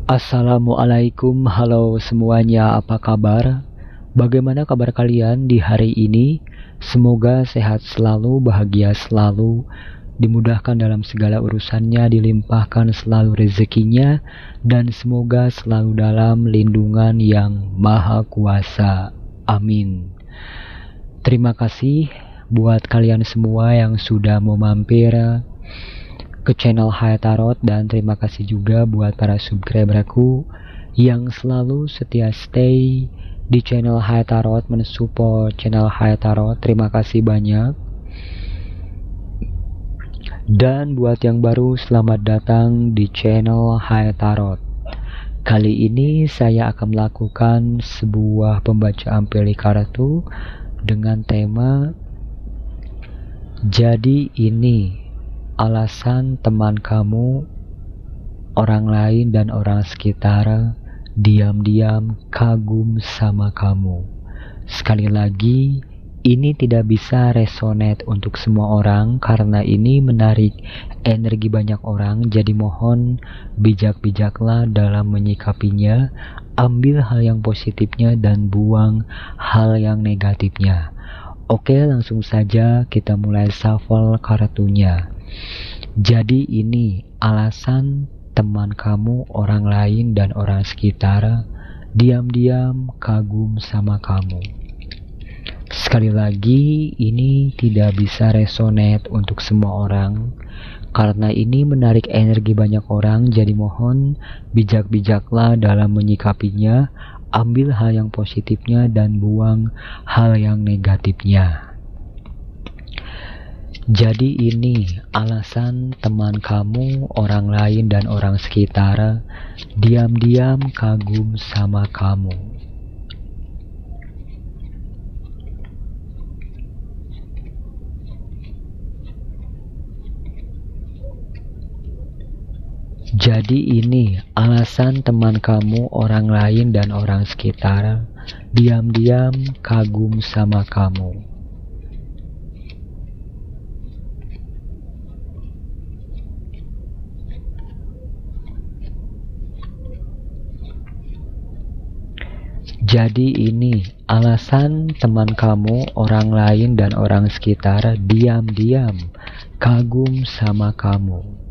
Assalamualaikum, halo semuanya, apa kabar? Bagaimana kabar kalian di hari ini? Semoga sehat selalu, bahagia selalu, dimudahkan dalam segala urusannya, dilimpahkan selalu rezekinya, dan semoga selalu dalam lindungan yang maha kuasa. Amin. Terima kasih buat kalian semua yang sudah mau mampir ke channel Hayat Tarot, dan terima kasih juga buat para subscriberku yang selalu setia stay di channel Hayat Tarot, mensupport channel Hayat Tarot. Terima kasih banyak. Dan buat yang baru, selamat datang di channel Hayat Tarot. Kali ini saya akan melakukan sebuah pembacaan pilih kartu dengan tema jadi ini alasan teman kamu, orang lain dan orang sekitar diam-diam kagum sama kamu. Sekali lagi, ini tidak bisa resonate untuk semua orang karena ini menarik energi banyak orang, jadi mohon bijak-bijaklah dalam menyikapinya. Ambil hal yang positifnya dan buang hal yang negatifnya. Oke, langsung saja kita mulai shuffle kartunya. Jadi ini alasan teman kamu, orang lain dan orang sekitar diam-diam kagum sama kamu. Sekali lagi, ini tidak bisa resonate untuk semua orang karena ini menarik energi banyak orang, jadi mohon bijak-bijaklah dalam menyikapinya. Ambil hal yang positifnya dan buang hal yang negatifnya. Jadi ini alasan teman kamu, orang lain dan orang sekitar diam-diam kagum sama kamu. Jadi ini alasan teman kamu, orang lain dan orang sekitar diam-diam kagum sama kamu. Jadi ini alasan teman kamu, orang lain dan orang sekitar diam-diam kagum sama kamu.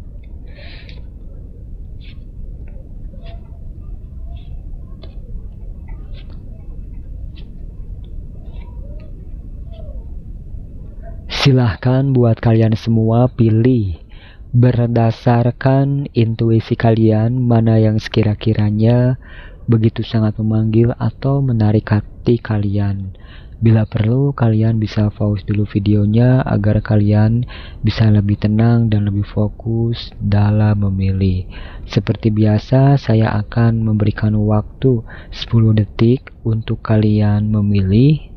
Silahkan buat kalian semua pilih berdasarkan intuisi kalian mana yang sekira-kiranya begitu sangat memanggil atau menarik hati kalian. Bila perlu, kalian bisa pause dulu videonya agar kalian bisa lebih tenang dan lebih fokus dalam memilih. Seperti biasa, saya akan memberikan waktu 10 detik untuk kalian memilih.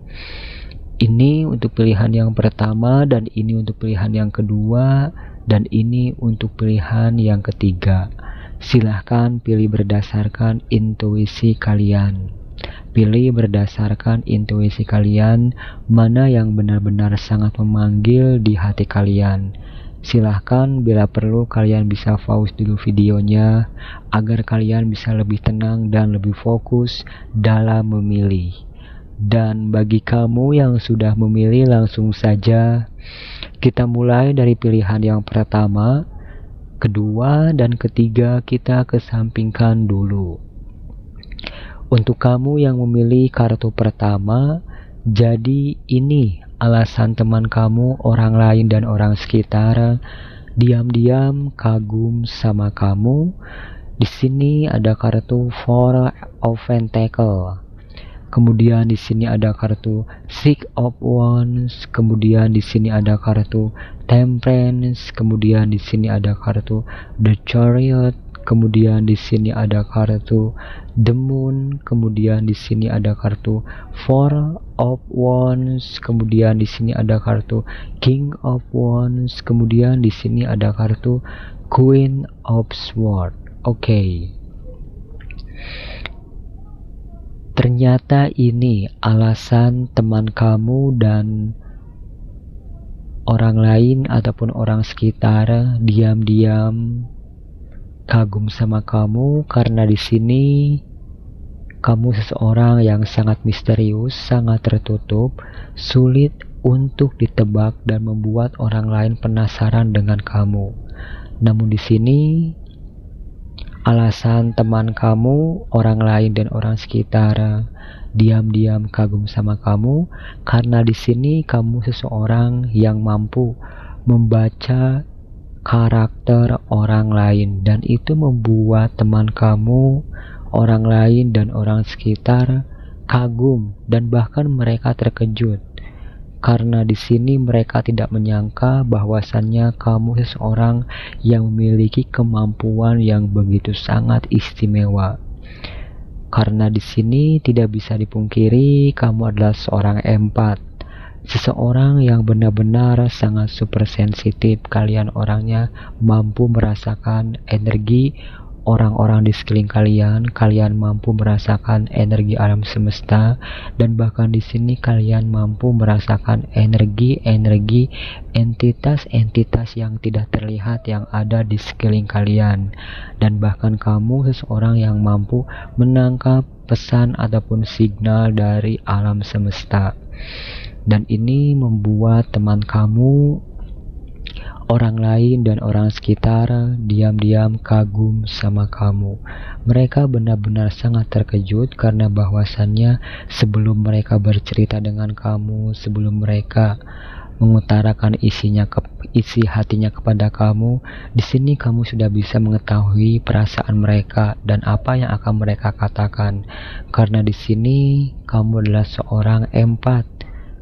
Ini untuk pilihan yang pertama, dan ini untuk pilihan yang kedua, dan ini untuk pilihan yang ketiga. Silahkan pilih berdasarkan intuisi kalian. Pilih berdasarkan intuisi kalian mana yang benar-benar sangat memanggil di hati kalian. Silahkan bila perlu kalian bisa pause dulu videonya agar kalian bisa lebih tenang dan lebih fokus dalam memilih. Dan bagi kamu yang sudah memilih, langsung saja kita mulai dari pilihan yang pertama, kedua, dan ketiga kita kesampingkan dulu. Untuk kamu yang memilih kartu pertama, jadi ini alasan teman kamu, orang lain dan orang sekitar diam-diam kagum sama kamu. Di sini ada kartu Four of Pentacles. Kemudian di sini ada kartu Six of Wands, kemudian di sini ada kartu Temperance, kemudian di sini ada kartu The Chariot, kemudian di sini ada kartu The Moon, kemudian di sini ada kartu Four of Wands, kemudian di sini ada kartu King of Wands, kemudian di sini ada kartu Queen of Swords. Oke. Ternyata ini alasan teman kamu dan orang lain ataupun orang sekitar diam-diam kagum sama kamu karena di sini kamu seseorang yang sangat misterius, sangat tertutup, sulit untuk ditebak dan membuat orang lain penasaran dengan kamu. Namun di sini alasan teman kamu, orang lain dan orang sekitar diam-diam kagum sama kamu karena di sini kamu seseorang yang mampu membaca karakter orang lain dan itu membuat teman kamu, orang lain dan orang sekitar kagum dan bahkan mereka terkejut karena di sini mereka tidak menyangka bahwasannya kamu seseorang yang memiliki kemampuan yang begitu sangat istimewa. Karena di sini tidak bisa dipungkiri kamu adalah seorang empat, seseorang yang benar-benar sangat super sensitif. Kalian orangnya mampu merasakan energi orang-orang di sekeliling kalian. Kalian mampu merasakan energi alam semesta dan bahkan di sini kalian mampu merasakan energi-energi entitas-entitas yang tidak terlihat yang ada di sekeliling kalian. Dan bahkan kamu seseorang yang mampu menangkap pesan ataupun signal dari alam semesta. Dan ini membuat teman kamu, orang lain dan orang sekitar diam-diam kagum sama kamu. Mereka benar-benar sangat terkejut karena bahwasannya sebelum mereka bercerita dengan kamu, sebelum mereka mengutarakan isi hatinya kepada kamu, di sini kamu sudah bisa mengetahui perasaan mereka dan apa yang akan mereka katakan. Karena di sini kamu adalah seorang empat.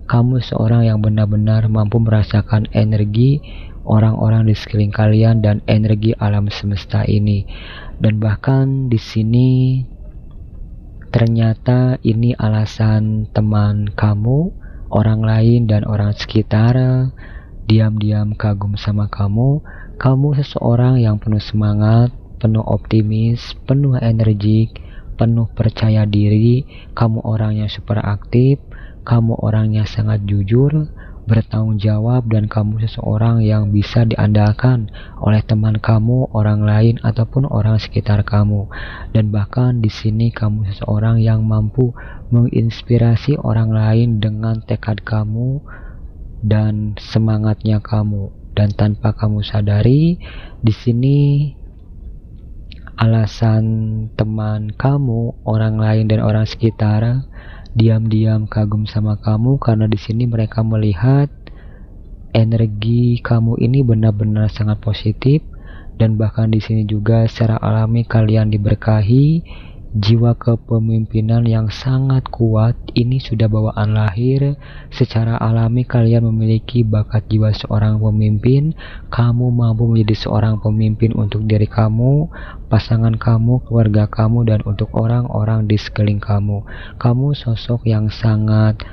Kamu seorang yang benar-benar mampu merasakan energi orang-orang di sekeliling kalian dan energi alam semesta ini. Dan bahkan di sini ternyata ini alasan teman kamu, orang lain dan orang sekitar diam-diam kagum sama kamu. Kamu seseorang yang penuh semangat, penuh optimis, penuh energik, penuh percaya diri. Kamu orang yang super aktif, kamu orangnya sangat jujur, bertanggung jawab, dan kamu seseorang yang bisa diandalkan oleh teman kamu, orang lain ataupun orang sekitar kamu. Dan bahkan di sini kamu seseorang yang mampu menginspirasi orang lain dengan tekad kamu dan semangatnya kamu. Dan tanpa kamu sadari, di sini alasan teman kamu, orang lain dan orang sekitar diam-diam kagum sama kamu karena di sini mereka melihat energi kamu ini benar-benar sangat positif dan bahkan di sini juga secara alami kalian diberkahi jiwa kepemimpinan yang sangat kuat. Ini sudah bawaan lahir, secara alami kalian memiliki bakat jiwa seorang pemimpin. Kamu mampu menjadi seorang pemimpin untuk diri kamu, pasangan kamu, keluarga kamu, dan untuk orang-orang di sekeliling kamu. Kamu sosok yang sangat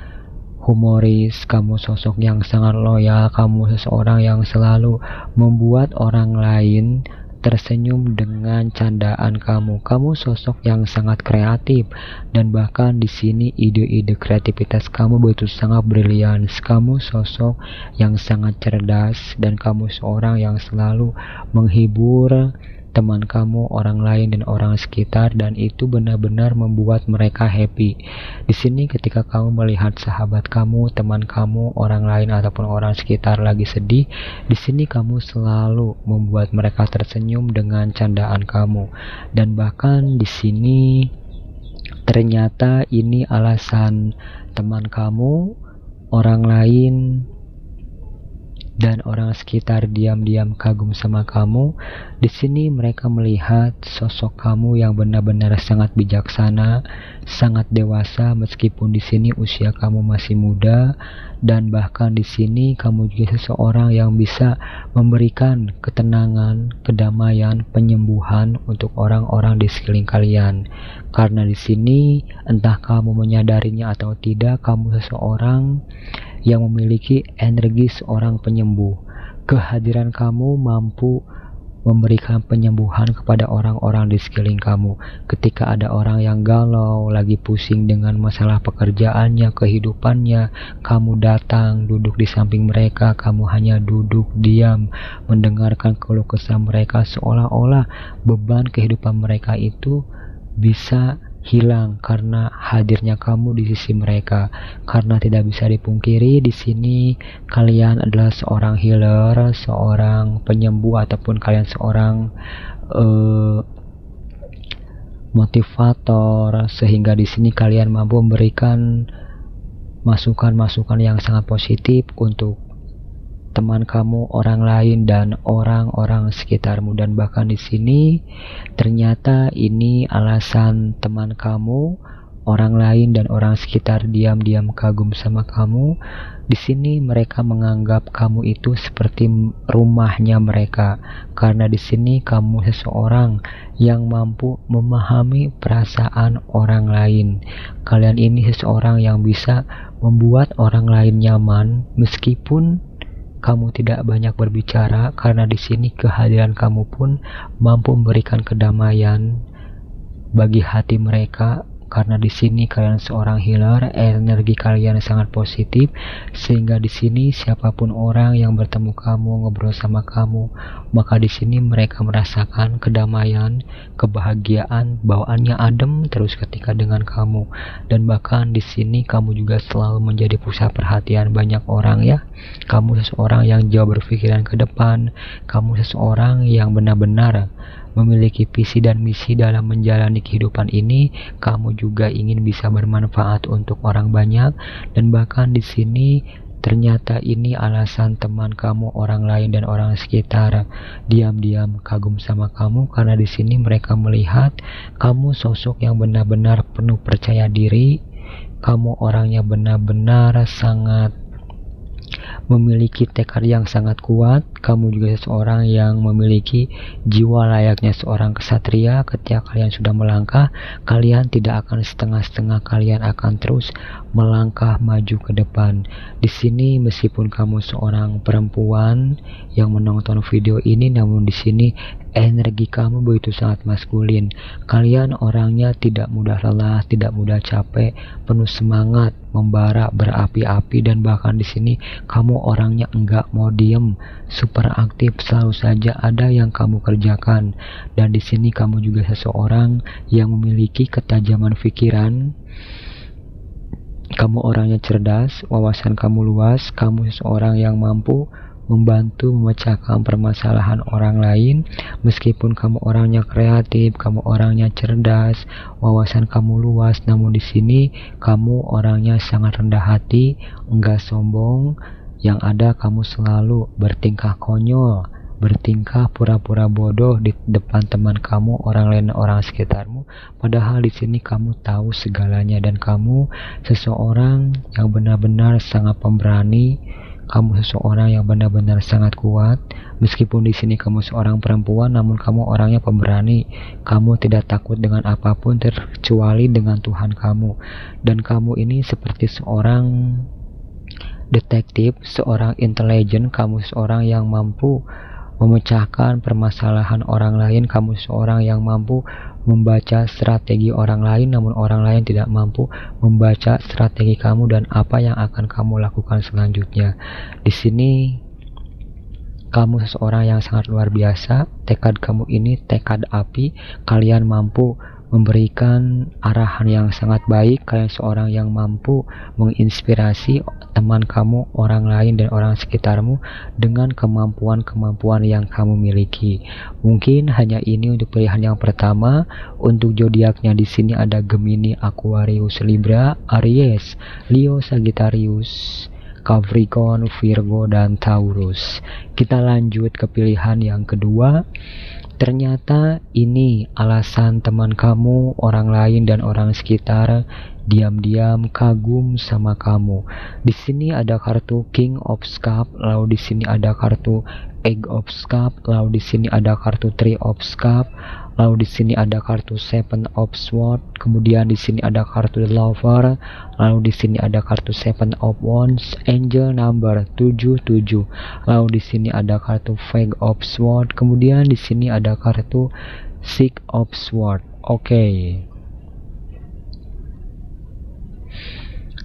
humoris, kamu sosok yang sangat loyal, kamu seseorang yang selalu membuat orang lain tersenyum dengan candaan kamu. Kamu sosok yang sangat kreatif dan bahkan di sini ide-ide kreativitas kamu begitu sangat brilian. Kamu sosok yang sangat cerdas dan kamu seorang yang selalu menghibur teman kamu, orang lain dan orang sekitar, dan itu benar-benar membuat mereka happy. Di sini ketika kamu melihat sahabat kamu, teman kamu, orang lain ataupun orang sekitar lagi sedih, di sini kamu selalu membuat mereka tersenyum dengan candaan kamu. Dan bahkan di sini ternyata ini alasan teman kamu, orang lain dan orang sekitar diam-diam kagum sama kamu. Di sini mereka melihat sosok kamu yang benar-benar sangat bijaksana, sangat dewasa meskipun di sini usia kamu masih muda, dan bahkan di sini kamu juga seseorang yang bisa memberikan ketenangan, kedamaian, penyembuhan untuk orang-orang di sekeliling kalian. Karena di sini entah kamu menyadarinya atau tidak, kamu seseorang yang memiliki energi seorang penyembuh. Kehadiran kamu mampu memberikan penyembuhan kepada orang-orang di sekeliling kamu. Ketika ada orang yang galau, lagi pusing dengan masalah pekerjaannya, kehidupannya, kamu datang duduk di samping mereka, kamu hanya duduk diam mendengarkan keluh kesah mereka, seolah-olah beban kehidupan mereka itu bisa hilang karena hadirnya kamu di sisi mereka. Karena tidak bisa dipungkiri, di sini kalian adalah seorang healer, seorang penyembuh, ataupun kalian seorang motivator, sehingga di sini kalian mampu memberikan masukan-masukan yang sangat positif untuk teman kamu, orang lain, dan orang-orang sekitarmu. Dan bahkan di sini ternyata ini alasan teman kamu, orang lain, dan orang sekitar diam-diam kagum sama kamu. Di sini mereka menganggap kamu itu seperti rumahnya mereka, karena di sini kamu seseorang yang mampu memahami perasaan orang lain. Kalian ini seseorang yang bisa membuat orang lain nyaman meskipun kamu tidak banyak berbicara, karena di sini kehadiran kamu pun mampu memberikan kedamaian bagi hati mereka. Karena di sini kalian seorang healer, energi kalian sangat positif, sehingga di sini siapapun orang yang bertemu kamu, ngobrol sama kamu, maka di sini mereka merasakan kedamaian, kebahagiaan, bawaannya adem terus ketika dengan kamu. Dan bahkan di sini kamu juga selalu menjadi pusat perhatian banyak orang ya. Kamu seseorang yang jauh berpikiran ke depan, kamu seseorang yang benar-benar memiliki visi dan misi dalam menjalani kehidupan ini. Kamu juga ingin bisa bermanfaat untuk orang banyak, dan bahkan di sini ternyata ini alasan teman kamu, orang lain, dan orang sekitar diam-diam kagum sama kamu, karena di sini mereka melihat kamu sosok yang benar-benar penuh percaya diri. Kamu orangnya benar-benar sangat memiliki tekad yang sangat kuat. Kamu juga seseorang yang memiliki jiwa layaknya seorang kesatria. Ketika kalian sudah melangkah, kalian tidak akan setengah-setengah, kalian akan terus melangkah maju ke depan. Di sini meskipun kamu seorang perempuan yang menonton video ini, namun di sini energi kamu begitu sangat maskulin. Kalian orangnya tidak mudah lelah, tidak mudah capek, penuh semangat, membara, berapi-api, dan bahkan di sini kamu orangnya enggak mau diem, super aktif, selalu saja ada yang kamu kerjakan. Dan di sini kamu juga seseorang yang memiliki ketajaman pikiran. Kamu orangnya cerdas, wawasan kamu luas, kamu seseorang yang mampu membantu memecahkan permasalahan orang lain. Meskipun kamu orangnya kreatif, kamu orangnya cerdas, wawasan kamu luas, namun di sini kamu orangnya sangat rendah hati, enggak sombong. Yang ada kamu selalu bertingkah konyol, bertingkah pura-pura bodoh di depan teman kamu, orang lain, orang sekitarmu. Padahal di sini kamu tahu segalanya, dan kamu seseorang yang benar-benar sangat pemberani. Kamu seseorang yang benar-benar sangat kuat. Meskipun di sini kamu seorang perempuan, namun kamu orangnya pemberani. Kamu tidak takut dengan apapun terkecuali dengan Tuhan kamu. Dan kamu ini seperti seorang detektif, seorang intelijen. Kamu seorang yang mampu memecahkan permasalahan orang lain. Kamu seorang yang mampu membaca strategi orang lain, namun orang lain tidak mampu membaca strategi kamu dan apa yang akan kamu lakukan selanjutnya. Di sini kamu seseorang yang sangat luar biasa. Tekad kamu ini tekad api. Kalian mampu memberikan arahan yang sangat baik. Kalian seorang yang mampu menginspirasi teman kamu, orang lain, dan orang sekitarmu dengan kemampuan-kemampuan yang kamu miliki. Mungkin hanya ini untuk pilihan yang pertama. Untuk zodiaknya di sini ada Gemini, Aquarius, Libra, Aries, Leo, Sagittarius, Capricorn, Virgo, dan Taurus. Kita lanjut ke pilihan yang kedua. Ternyata ini alasan teman kamu, orang lain, dan orang sekitar diam-diam kagum sama kamu. Di sini ada kartu King of Cups, lalu di sini ada kartu Egg of Cups, lalu di sini ada kartu Three of Cups, Lalu di sini ada kartu Seven of Swords, kemudian di sini ada kartu The Lover, lalu di sini ada kartu Seven of Wands, Angel number 77. Lalu di sini ada kartu Five of Swords, kemudian di sini ada kartu Six of Swords. Oke.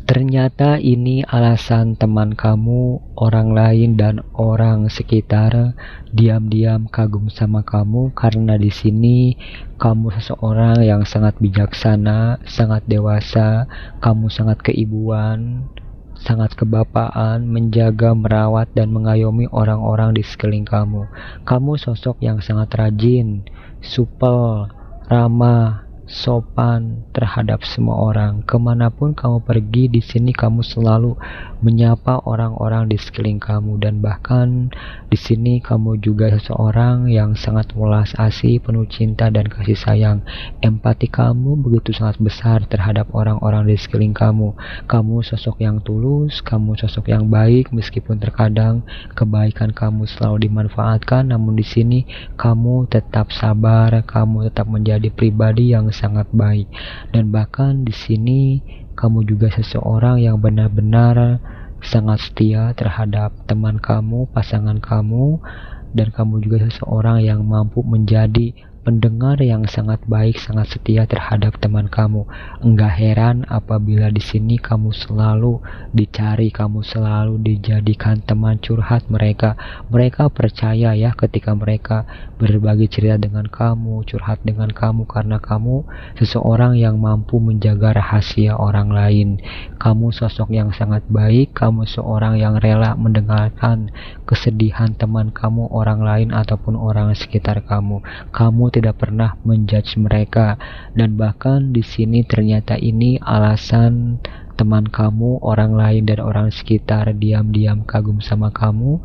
Ternyata ini alasan teman kamu, orang lain dan orang sekitar diam-diam kagum sama kamu karena di sini kamu seseorang yang sangat bijaksana, sangat dewasa, kamu sangat keibuan, sangat kebapaan, menjaga, merawat dan mengayomi orang-orang di sekeliling kamu. Kamu sosok yang sangat rajin, supel, ramah, sopan terhadap semua orang. Kemanapun kamu pergi, di sini kamu selalu menyapa orang-orang di sekeliling kamu, dan bahkan di sini kamu juga seseorang yang sangat welas asih, penuh cinta dan kasih sayang. Empati kamu begitu sangat besar terhadap orang-orang di sekeliling kamu. Kamu sosok yang tulus, kamu sosok yang baik, meskipun terkadang kebaikan kamu selalu dimanfaatkan, namun di sini kamu tetap sabar, kamu tetap menjadi pribadi yang sangat baik. Dan bahkan di sini kamu juga seseorang yang benar-benar sangat setia terhadap teman kamu, pasangan kamu, dan kamu juga seseorang yang mampu menjadi pendengar yang sangat baik, sangat setia terhadap teman kamu. Enggak heran apabila di sini kamu selalu dicari, kamu selalu dijadikan teman curhat mereka. Mereka percaya ya ketika mereka berbagi cerita dengan kamu, curhat dengan kamu, karena kamu seseorang yang mampu menjaga rahasia orang lain. Kamu sosok yang sangat baik, kamu seorang yang rela mendengarkan kesedihan teman kamu, orang lain ataupun orang sekitar kamu. Kamu tidak pernah menjudge mereka, dan bahkan di sini ternyata ini alasan teman kamu, orang lain dan orang sekitar diam-diam kagum sama kamu.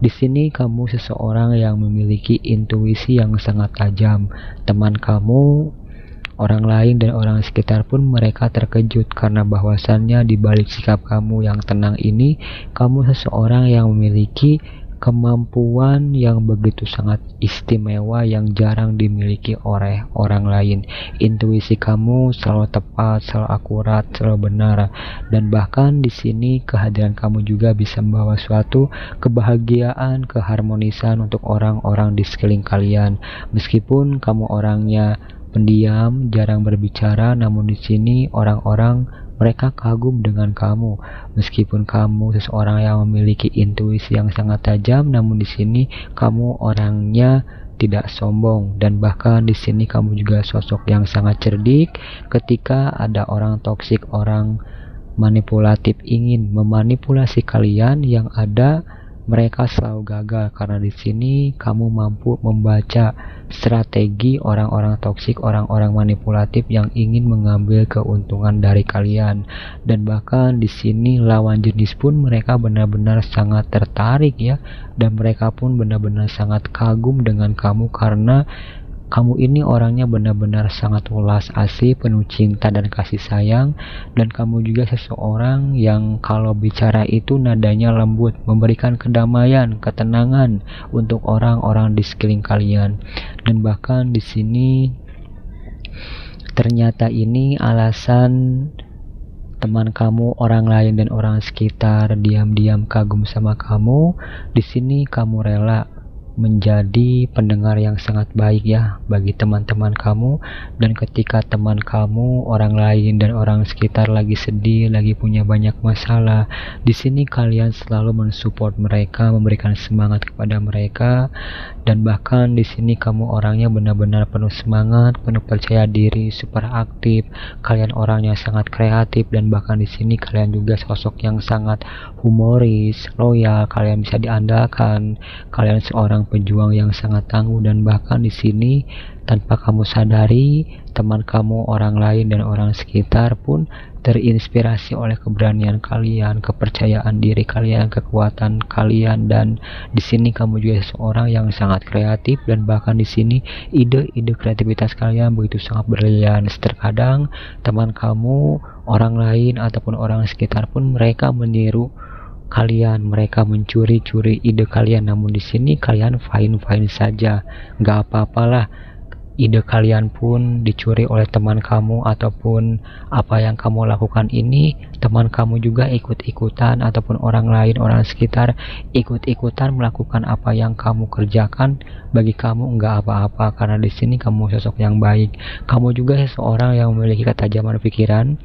Di sini kamu seseorang yang memiliki intuisi yang sangat tajam. Teman kamu, orang lain dan orang sekitar pun mereka terkejut karena bahwasannya di balik sikap kamu yang tenang ini, kamu seseorang yang memiliki kemampuan yang begitu sangat istimewa yang jarang dimiliki oleh orang lain. Intuisi kamu selalu tepat, selalu akurat, selalu benar, dan bahkan di sini kehadiran kamu juga bisa membawa suatu kebahagiaan, keharmonisan untuk orang-orang di sekeliling kalian. Meskipun kamu orangnya pendiam, jarang berbicara, namun di sini orang-orang mereka kagum dengan kamu. Meskipun kamu seseorang yang memiliki intuisi yang sangat tajam, namun di sini kamu orangnya tidak sombong, dan bahkan di sini kamu juga sosok yang sangat cerdik. Ketika ada orang toksik, orang manipulatif ingin memanipulasi kalian, yang ada mereka selalu gagal karena di sini kamu mampu membaca strategi orang-orang toksik, orang-orang manipulatif yang ingin mengambil keuntungan dari kalian. Dan bahkan di sini lawan jenis pun mereka benar-benar sangat tertarik ya, dan mereka pun benar-benar sangat kagum dengan kamu karena kamu ini orangnya benar-benar sangat welas asih, penuh cinta dan kasih sayang. Dan kamu juga seseorang yang kalau bicara itu nadanya lembut, memberikan kedamaian, ketenangan untuk orang-orang di sekeliling kalian. Dan bahkan di sini ternyata ini alasan teman kamu, orang lain dan orang sekitar diam-diam kagum sama kamu. Di sini kamu rela menjadi pendengar yang sangat baik ya bagi teman-teman kamu. Dan ketika teman kamu, orang lain dan orang sekitar lagi sedih, lagi punya banyak masalah, di sini kalian selalu mensupport mereka, memberikan semangat kepada mereka. Dan bahkan di sini kamu orangnya benar-benar penuh semangat, penuh percaya diri, super aktif. Kalian orangnya sangat kreatif, dan bahkan di sini kalian juga sosok yang sangat humoris, loyal, kalian bisa diandalkan. Kalian seorang pejuang yang sangat tangguh, dan bahkan di sini tanpa kamu sadari, teman kamu, orang lain dan orang sekitar pun terinspirasi oleh keberanian kalian, kepercayaan diri kalian, kekuatan kalian. Dan di sini kamu juga seorang yang sangat kreatif, dan bahkan di sini ide-ide kreativitas kalian begitu sangat brilian. Terkadang teman kamu, orang lain ataupun orang sekitar pun mereka meniru kalian, mereka mencuri-curi ide kalian, namun di sini kalian fine-fine saja, nggak apa-apalah. ide kalian pun dicuri oleh teman kamu, ataupun apa yang kamu lakukan ini teman kamu juga ikut-ikutan, ataupun orang lain, orang sekitar ikut-ikutan melakukan apa yang kamu kerjakan, bagi kamu enggak apa-apa, karena di sini kamu sosok yang baik. Kamu juga seseorang yang memiliki ketajaman pikiran,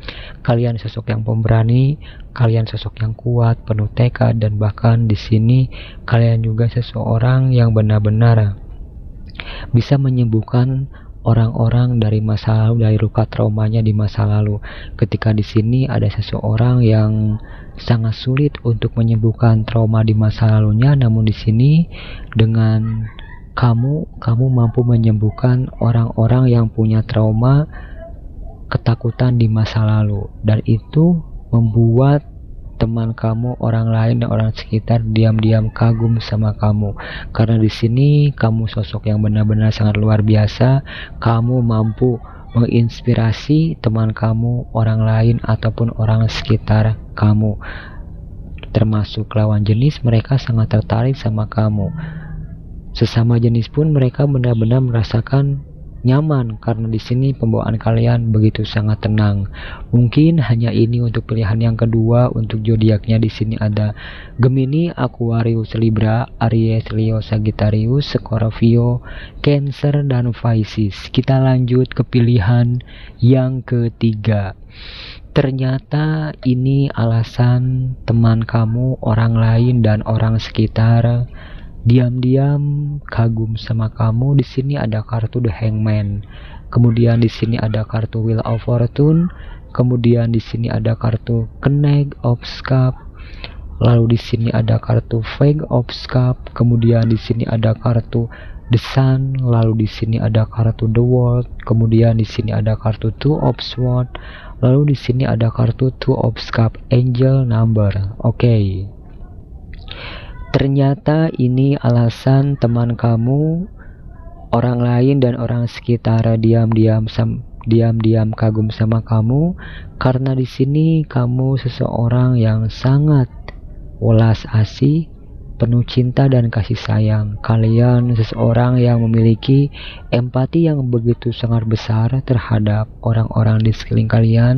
kalian sosok yang pemberani, kalian sosok yang kuat, penuh tekad, dan bahkan di sini kalian juga seseorang yang benar-benar bisa menyembuhkan orang-orang dari masa lalu, dari luka traumanya di masa lalu. Ketika di sini ada seseorang yang sangat sulit untuk menyembuhkan trauma di masa lalunya, namun di sini dengan kamu mampu menyembuhkan orang-orang yang punya trauma ketakutan di masa lalu, dan itu membuat teman kamu, orang lain, dan orang sekitar diam-diam kagum sama kamu, karena di sini kamu sosok yang benar-benar sangat luar biasa. Kamu mampu menginspirasi teman kamu, orang lain, ataupun orang sekitar kamu, termasuk lawan jenis. Mereka sangat tertarik sama kamu. Sesama jenis pun mereka benar-benar merasakan nyaman, karena di sini pembawaan kalian begitu sangat tenang. Mungkin hanya ini untuk pilihan yang kedua. Untuk zodiaknya di sini ada Gemini, Aquarius, Libra, Aries, Leo, Sagittarius, Scorpio, Cancer, dan Pisces. Kita lanjut ke pilihan yang ketiga. Ternyata ini alasan teman kamu, orang lain, dan orang sekitar diam-diam kagum sama kamu. Di sini ada kartu The Hangman, kemudian di sini ada kartu Wheel of Fortune, kemudian di sini ada kartu Knight of Cups, lalu di sini ada kartu Page of Cups, kemudian di sini ada kartu The Sun, lalu di sini ada kartu The World, kemudian di sini ada kartu Two of Swords, lalu di sini ada kartu Two of Cups Angel Number. Oke. Ternyata ini alasan teman kamu, orang lain, dan orang sekitar diam-diam kagum sama kamu, karena di sini kamu seseorang yang sangat welas asih, penuh cinta dan kasih sayang. Kalian seseorang yang memiliki empati yang begitu sangat besar terhadap orang-orang di sekeliling kalian.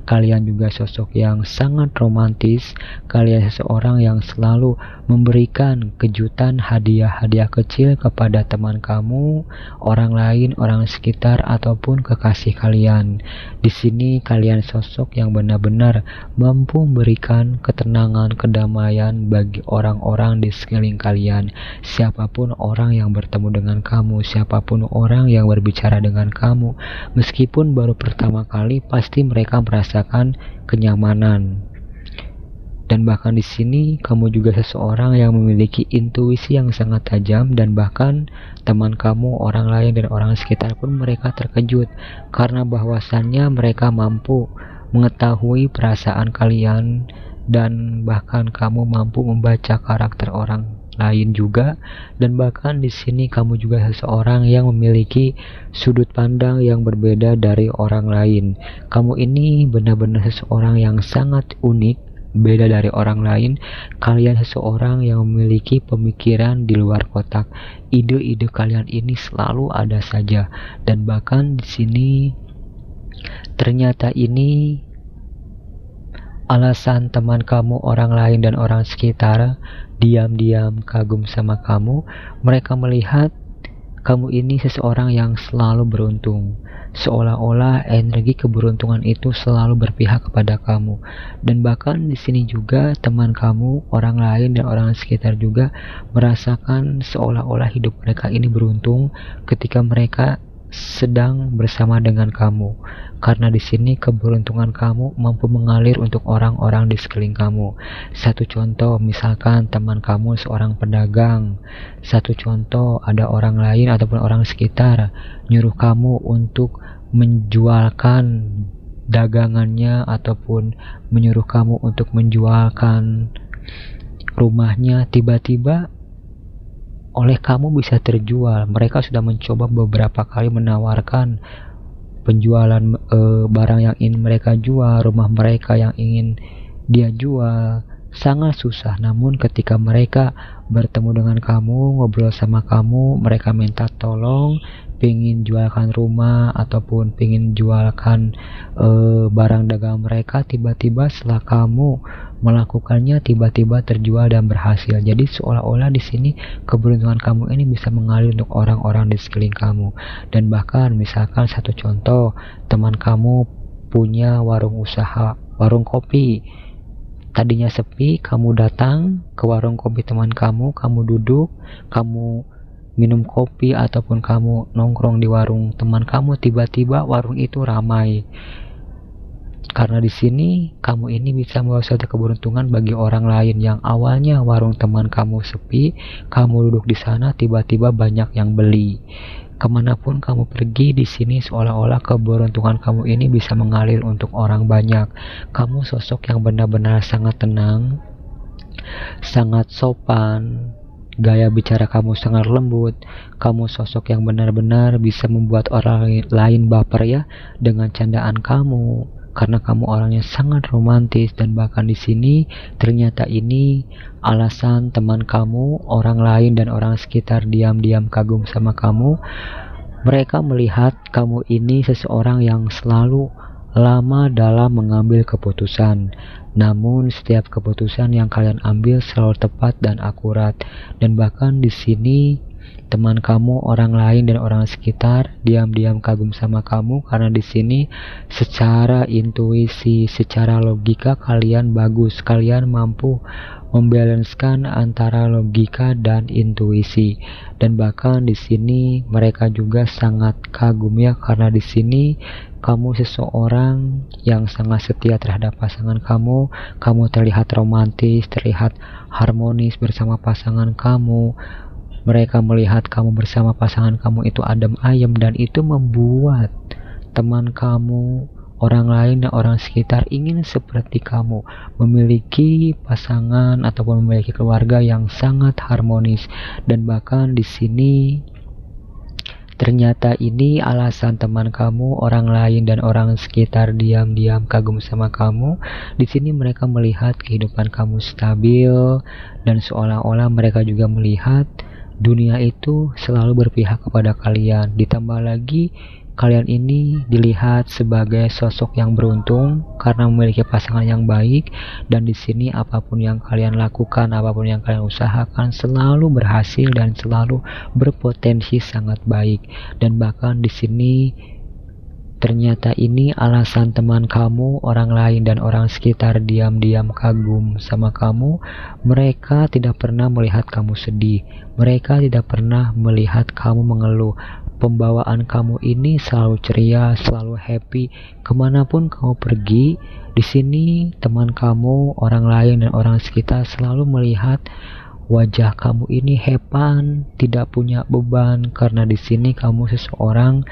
Kalian juga sosok yang sangat romantis. Kalian seseorang yang selalu memberikan kejutan, hadiah-hadiah kecil kepada teman kamu, orang lain, orang sekitar, ataupun kekasih kalian. Di sini kalian sosok yang benar-benar mampu memberikan ketenangan, kedamaian bagi orang-orang di sekeliling kalian. Siapapun orang yang bertemu dengan kamu, siapapun orang yang berbicara dengan kamu, meskipun baru pertama kali, pasti mereka merasakan kenyamanan. Dan bahkan di sini kamu juga seseorang yang memiliki intuisi yang sangat tajam, dan bahkan teman kamu, orang lain, dan orang sekitar pun mereka terkejut karena bahwasannya mereka mampu mengetahui perasaan kalian, dan bahkan kamu mampu membaca karakter orang lain juga. Dan bahkan di sini kamu juga seseorang yang memiliki sudut pandang yang berbeda dari orang lain. Kamu ini benar-benar seseorang yang sangat unik, beda dari orang lain. Kalian seseorang yang memiliki pemikiran di luar kotak. Ide-ide kalian ini selalu ada saja, dan bahkan di sini ternyata ini alasan teman kamu, orang lain, dan orang sekitar diam-diam kagum sama kamu. Mereka melihat kamu ini seseorang yang selalu beruntung, seolah-olah energi keberuntungan itu selalu berpihak kepada kamu. Dan bahkan di sini juga teman kamu, orang lain, dan orang sekitar juga merasakan seolah-olah hidup mereka ini beruntung ketika mereka sedang bersama dengan kamu, karena di sini keberuntungan kamu mampu mengalir untuk orang-orang di sekeliling kamu. Satu contoh, misalkan teman kamu seorang pedagang. Satu contoh, ada orang lain ataupun orang sekitar nyuruh kamu untuk menjualkan dagangannya, ataupun menyuruh kamu untuk menjualkan rumahnya. Tiba-tiba oleh kamu bisa terjual. Mereka sudah mencoba beberapa kali menawarkan penjualan barang yang ingin mereka jual, rumah mereka yang ingin dia jual. Sangat susah, namun ketika mereka bertemu dengan kamu, ngobrol sama kamu, mereka minta tolong, pingin jualkan rumah ataupun pingin jualkan barang dagang mereka, tiba-tiba setelah kamu melakukannya tiba-tiba terjual dan berhasil. Jadi seolah-olah di sini keberuntungan kamu ini bisa mengalir untuk orang-orang di sekeliling kamu. Dan bahkan misalkan satu contoh, teman kamu punya warung usaha, warung kopi. Tadinya sepi, kamu datang ke warung kopi teman kamu duduk, kamu minum kopi ataupun kamu nongkrong di warung teman kamu, tiba-tiba warung itu ramai. Karena di sini kamu ini bisa membawa suatu keberuntungan bagi orang lain. Yang awalnya warung teman kamu sepi, kamu duduk di sana, tiba-tiba banyak yang beli. Kemanapun kamu pergi di sini seolah-olah keberuntungan kamu ini bisa mengalir untuk orang banyak. Kamu sosok yang benar-benar sangat tenang, sangat sopan, gaya bicara kamu sangat lembut. Kamu sosok yang benar-benar bisa membuat orang lain baper ya dengan candaan kamu, karena kamu orangnya sangat romantis. Dan bahkan di sini ternyata ini alasan teman kamu, orang lain dan orang sekitar diam-diam kagum sama kamu. Mereka melihat kamu ini seseorang yang selalu lama dalam mengambil keputusan. Namun setiap keputusan yang kalian ambil selalu tepat dan akurat. Dan bahkan di sini teman kamu, orang lain dan orang sekitar diam-diam kagum sama kamu karena di sini secara intuisi, secara logika kalian bagus. Kalian mampu membalanskan antara logika dan intuisi. Dan bahkan di sini mereka juga sangat kagum ya karena di sini kamu seseorang yang sangat setia terhadap pasangan kamu. Kamu terlihat romantis, terlihat harmonis bersama pasangan kamu. Mereka melihat kamu bersama pasangan kamu itu adem ayem, dan itu membuat teman kamu, orang lain dan orang sekitar ingin seperti kamu, memiliki pasangan ataupun memiliki keluarga yang sangat harmonis. Dan bahkan di sini ternyata ini alasan teman kamu, orang lain dan orang sekitar diam-diam kagum sama kamu. Di sini mereka melihat kehidupan kamu stabil dan seolah-olah mereka juga melihat dunia itu selalu berpihak kepada kalian. Ditambah lagi kalian ini dilihat sebagai sosok yang beruntung karena memiliki pasangan yang baik. Dan di sini apapun yang kalian lakukan, apapun yang kalian usahakan selalu berhasil dan selalu berpotensi sangat baik. Dan bahkan di sini ternyata ini alasan teman kamu, orang lain dan orang sekitar diam-diam kagum sama kamu. Mereka tidak pernah melihat kamu sedih, mereka tidak pernah melihat kamu mengeluh. Pembawaan kamu ini selalu ceria, selalu happy kemanapun kamu pergi. Di sini teman kamu, orang lain dan orang sekitar selalu melihat wajah kamu ini hepan, tidak punya beban, karena di sini kamu seseorang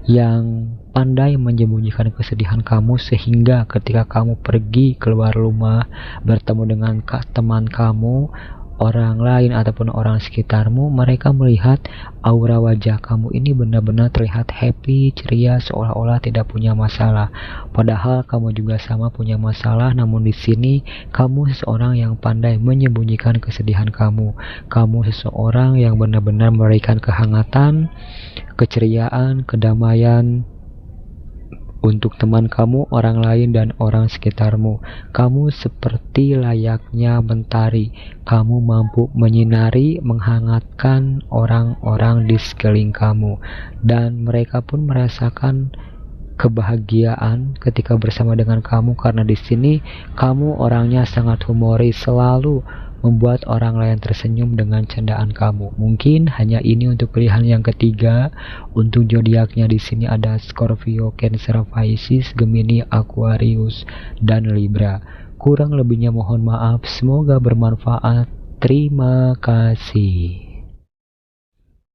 yang pandai menyembunyikan kesedihan kamu, sehingga ketika kamu pergi keluar rumah bertemu dengan teman kamu, orang lain ataupun orang sekitarmu, mereka melihat aura wajah kamu ini benar-benar terlihat happy, ceria, seolah-olah tidak punya masalah. Padahal kamu juga sama punya masalah, namun di sini kamu seseorang yang pandai menyembunyikan kesedihan kamu. Kamu seseorang yang benar-benar memberikan kehangatan, keceriaan, kedamaian untuk teman kamu, orang lain dan orang sekitarmu. Kamu seperti layaknya mentari. Kamu mampu menyinari, menghangatkan orang-orang di sekeliling kamu, dan mereka pun merasakan kebahagiaan ketika bersama dengan kamu karena di sini kamu orangnya sangat humoris, selalu membuat orang lain tersenyum dengan candaan kamu. Mungkin hanya ini untuk pilihan yang ketiga. Untuk zodiaknya di sini ada Scorpio, Cancer, Pisces, Gemini, Aquarius dan Libra. Kurang lebihnya mohon maaf. Semoga bermanfaat. Terima kasih.